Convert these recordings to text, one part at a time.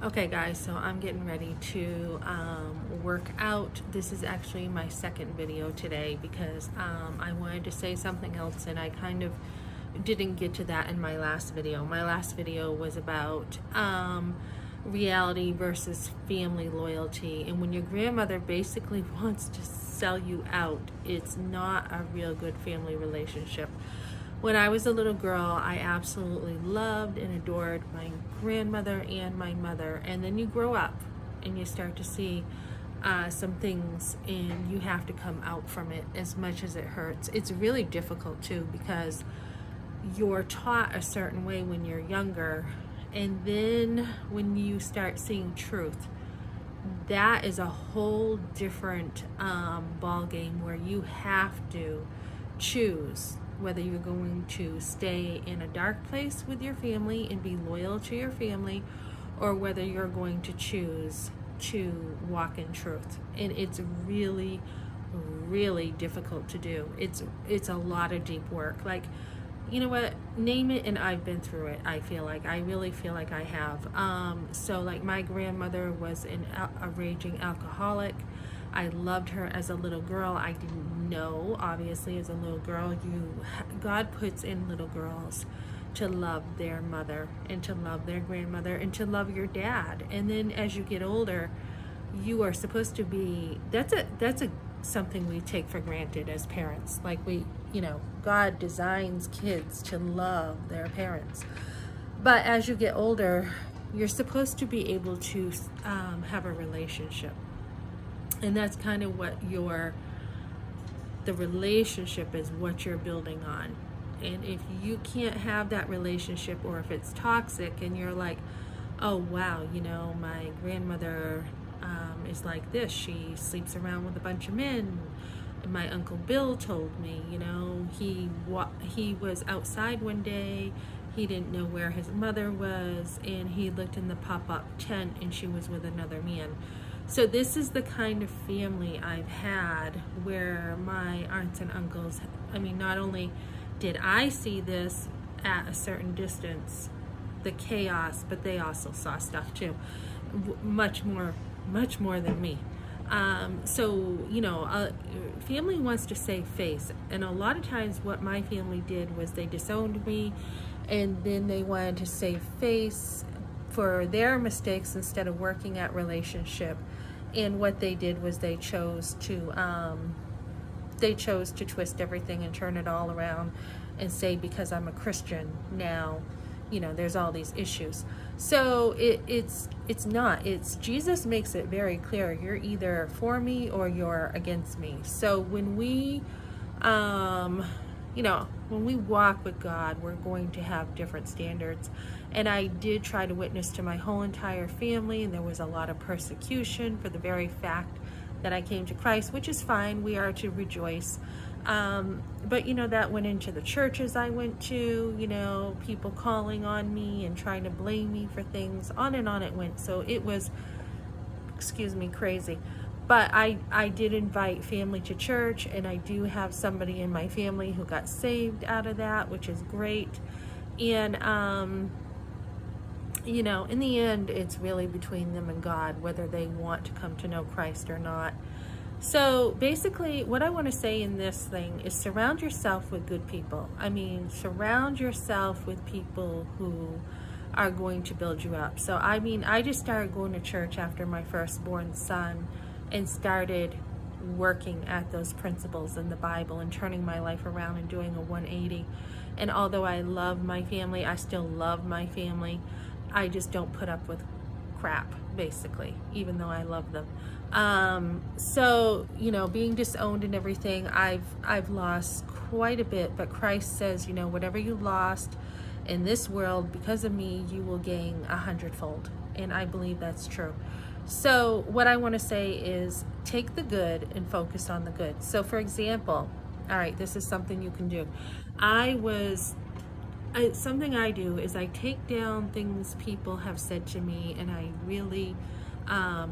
Okay guys, so I'm getting ready to work out. This is actually my second video today because I wanted to say something else and I kind of didn't get to that in my last video. My last video was about reality versus family loyalty, and when your grandmother basically wants to sell you out, it's not a real good family relationship. When I was a little girl, I absolutely loved and adored my grandmother and my mother. And then you grow up and you start to see some things and you have to come out from it as much as it hurts. It's really difficult too because you're taught a certain way when you're younger. And then when you start seeing truth, that is a whole different ball game where you have to choose whether you're going to stay in a dark place with your family and be loyal to your family, or whether you're going to choose to walk in truth. And it's really, really difficult to do. It's a lot of deep work. Like, you know what, name it, and I've been through it. I really feel like I have. So like my grandmother was a raging alcoholic. I loved her as a little girl. I didn't know, obviously, as a little girl, God puts in little girls to love their mother and to love their grandmother and to love your dad. And then as you get older, you are supposed to be, that's something we take for granted as parents. Like God designs kids to love their parents. But as you get older, you're supposed to be able to have a relationship. And that's kind of what the relationship is, what you're building on. And if you can't have that relationship, or if it's toxic and you're like, oh wow, my grandmother is like this, she sleeps around with a bunch of men. And my Uncle Bill told me, he was outside one day, he didn't know where his mother was, and he looked in the pop-up tent and she was with another man. So this is the kind of family I've had, where my aunts and uncles, not only did I see this at a certain distance, the chaos, but they also saw stuff too, much more than me. Family wants to save face, and a lot of times what my family did was they disowned me, and then they wanted to save face for their mistakes instead of working at relationship. And what they did was they chose to twist everything and turn it all around and say, because I'm a Christian now, there's all these issues. So it's not. Jesus makes it very clear. You're either for me or you're against me. So when we when we walk with God, we're going to have different standards. And I did try to witness to my whole entire family, and there was a lot of persecution for the very fact that I came to Christ, which is fine. We are to rejoice. But that went into the churches I went to, people calling on me and trying to blame me for things. On and on it went. So it was, excuse me, crazy. But I did invite family to church, and I do have somebody in my family who got saved out of that, which is great. And, in the end, it's really between them and God, whether they want to come to know Christ or not. So basically, what I want to say in this thing is surround yourself with good people. Surround yourself with people who are going to build you up. So, I just started going to church after my firstborn son, and started working at those principles in the Bible and turning my life around and doing a 180. And although I love my family, I still love my family. I just don't put up with crap, basically, even though I love them. Being disowned and everything, I've lost quite a bit, but Christ says, whatever you lost in this world because of me, you will gain 100-fold. And I believe that's true. So what I want to say is take the good and focus on the good. So for example, all right, this is something you can do. Something I do is I take down things people have said to me, and I really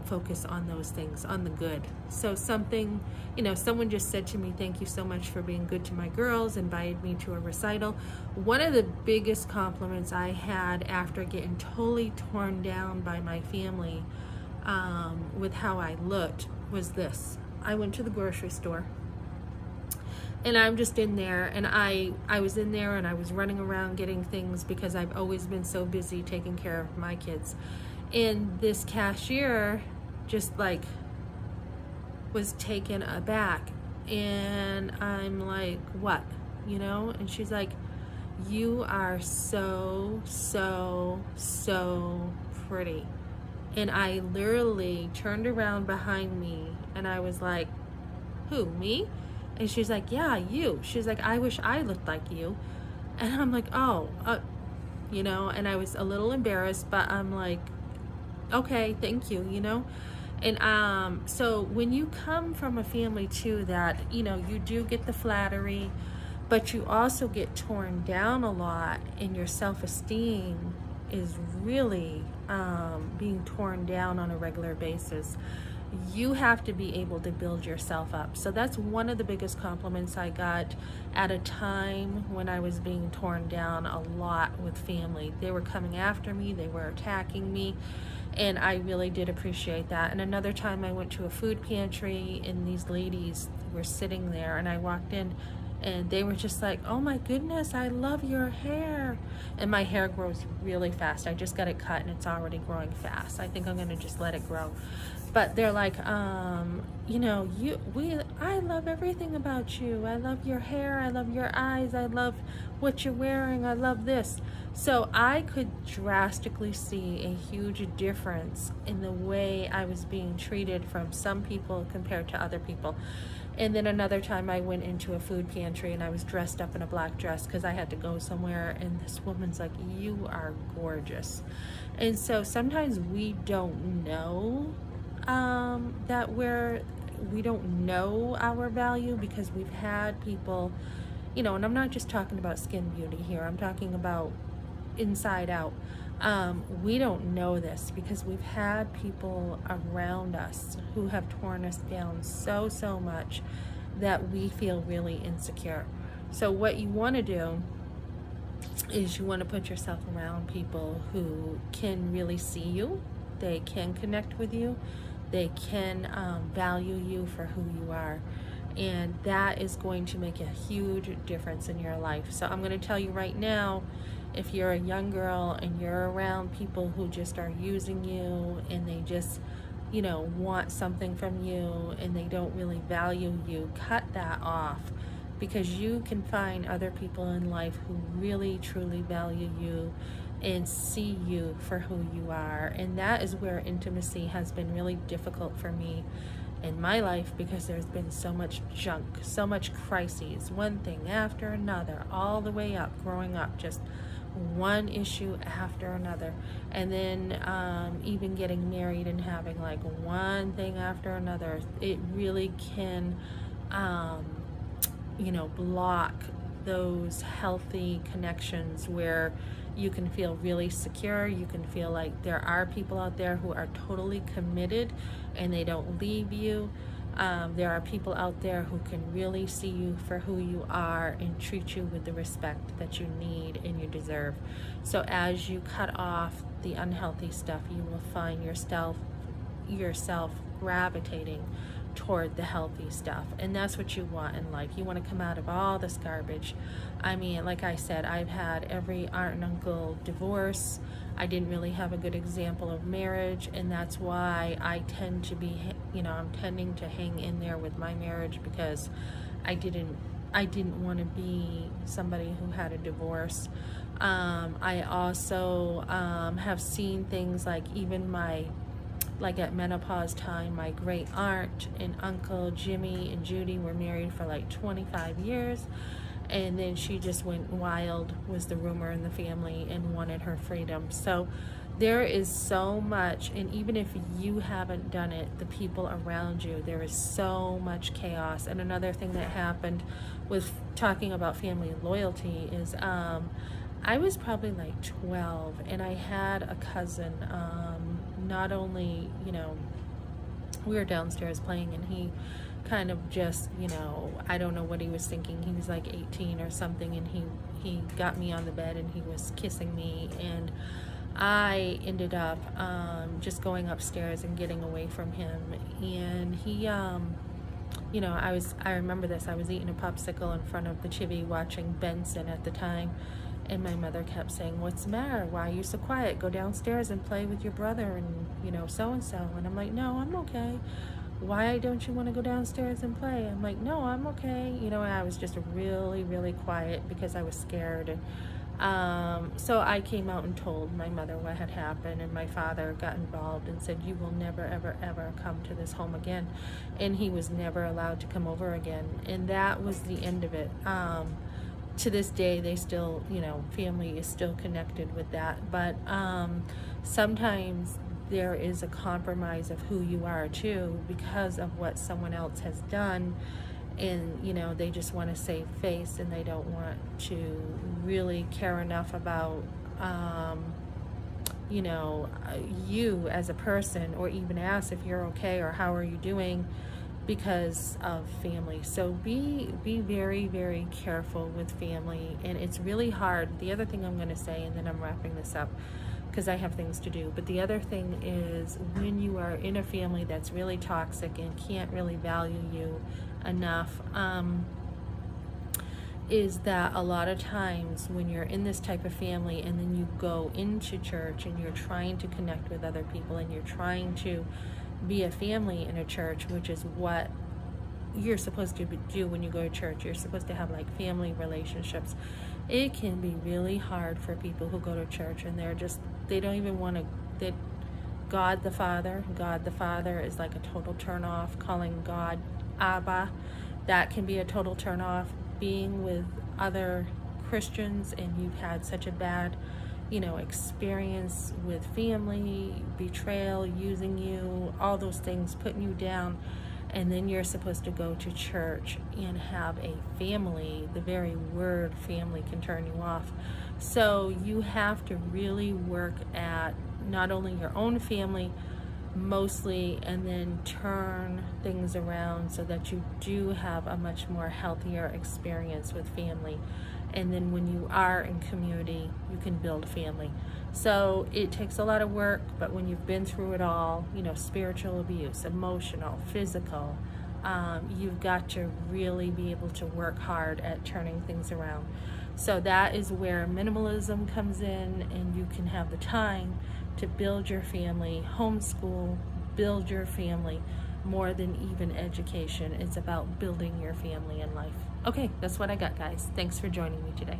focus on those things, on the good. So something, you know, someone just said to me, thank you so much for being good to my girls, invited me to a recital. One of the biggest compliments I had after getting totally torn down by my family with how I looked was this. I went to the grocery store, and I'm just in there, and I was in there and I was running around getting things because I've always been so busy taking care of my kids. And this cashier just like was taken aback, and I'm like, what? You know? And she's like, you are so, so, so pretty. And I literally turned around behind me and I was like, who, me? And she's like, yeah, you. She's like, I wish I looked like you. And I'm like, oh, you know, and I was a little embarrassed, but I'm like, okay, thank you, you know. And so when you come from a family too that, you know, you do get the flattery, but you also get torn down a lot, and your self-esteem is really being torn down on a regular basis. You have to be able to build yourself up. So that's one of the biggest compliments I got at a time when I was being torn down a lot with family. They were coming after me, they were attacking me, and I really did appreciate that. And another time I went to a food pantry, and these ladies were sitting there, and I walked in and they were just like, oh my goodness, I love your hair. And my hair grows really fast. I just got it cut and it's already growing fast. I think I'm gonna just let it grow. But they're like, you know, I love everything about you. I love your hair, I love your eyes, I love what you're wearing, I love this. So I could drastically see a huge difference in the way I was being treated from some people compared to other people. And then another time I went into a food pantry and I was dressed up in a black dress because I had to go somewhere, and this woman's like, you are gorgeous. And so sometimes we don't know that we don't know our value because we've had people, you know, and I'm not just talking about skin beauty here, I'm talking about inside out. We don't know this because we've had people around us who have torn us down so much that we feel really insecure. So what you want to do is you want to put yourself around people who can really see you, they can connect with you, they can value you for who you are. And that is going to make a huge difference in your life. So I'm going to tell you right now, if you're a young girl and you're around people who just are using you and they just, you know, want something from you and they don't really value you, cut that off, because you can find other people in life who really truly value you and see you for who you are. And that is where intimacy has been really difficult for me in my life, because there's been so much junk, so much crises, one thing after another, all the way up, growing up, just one issue after another. And then even getting married and having like one thing after another, it really can you know, block those healthy connections where you can feel really secure. You can feel like there are people out there who are totally committed and they don't leave you. There are people out there who can really see you for who you are and treat you with the respect that you need and you deserve. So as you cut off the unhealthy stuff, you will find yourself gravitating toward the healthy stuff. And that's what you want in life. You want to come out of all this garbage. I mean, like I said, I've had every aunt and uncle divorce. I didn't really have a good example of marriage, and that's why I tend to be, you know, I'm tending to hang in there with my marriage, because I didn't want to be somebody who had a divorce. I also have seen things like even like at menopause time, my great aunt and uncle Jimmy and Judy were married for like 25 years. And then she just went wild, was the rumor in the family, and wanted her freedom. So there is so much, and even if you haven't done it, the people around you, there is so much chaos. And another thing that happened with talking about family loyalty is I was probably like 12, and I had a cousin not only, you know, we were downstairs playing, and he kind of just, you know, I don't know what he was thinking. He was like 18 or something, and he got me on the bed and he was kissing me, and I ended up just going upstairs and getting away from him. And he you know, I remember this, I was eating a popsicle in front of the chivvy watching Benson at the time, and my mother kept saying, "What's the matter? Why are you so quiet? Go downstairs and play with your brother and, you know, so-and-so." And I'm like, "No, I'm okay." "Why don't you want to go downstairs and play?" I'm like, "No, I'm okay." You know, and I was just really, really quiet because I was scared. And so I came out and told my mother what had happened, and my father got involved and said, "You will never, ever, ever come to this home again." And he was never allowed to come over again. And that was the end of it. To this day, they still, you know, family is still connected with that. But sometimes there is a compromise of who you are too, because of what someone else has done. And, you know, they just want to save face, and they don't want to really care enough about, you know, you as a person, or even ask if you're okay or how are you doing, because of family. So be very, very careful with family. And it's really hard. The other thing I'm going to say, and then I'm wrapping this up because I have things to do, but the other thing is, when you are in a family that's really toxic and can't really value you enough, is that a lot of times when you're in this type of family and then you go into church and you're trying to connect with other people and you're trying to be a family in a church, which is what you're supposed to do when you go to church. You're supposed to have like family relationships. It can be really hard for people who go to church and they don't even want to, God the Father is like a total turn off. Calling God Abba, that can be a total turn off. Being with other Christians and you've had such a bad, you know, experience with family, betrayal, using you, all those things, putting you down, and then you're supposed to go to church and have a family. The very word family can turn you off. So you have to really work at not only your own family mostly, and then turn things around so that you do have a much more healthier experience with family. And then when you are in community, you can build family. So it takes a lot of work, but when you've been through it all, you know, spiritual abuse, emotional, physical, you've got to really be able to work hard at turning things around. So that is where minimalism comes in, and you can have the time to build your family, homeschool, build your family, more than even education. It's about building your family and life. Okay, that's what I got, guys. Thanks for joining me today.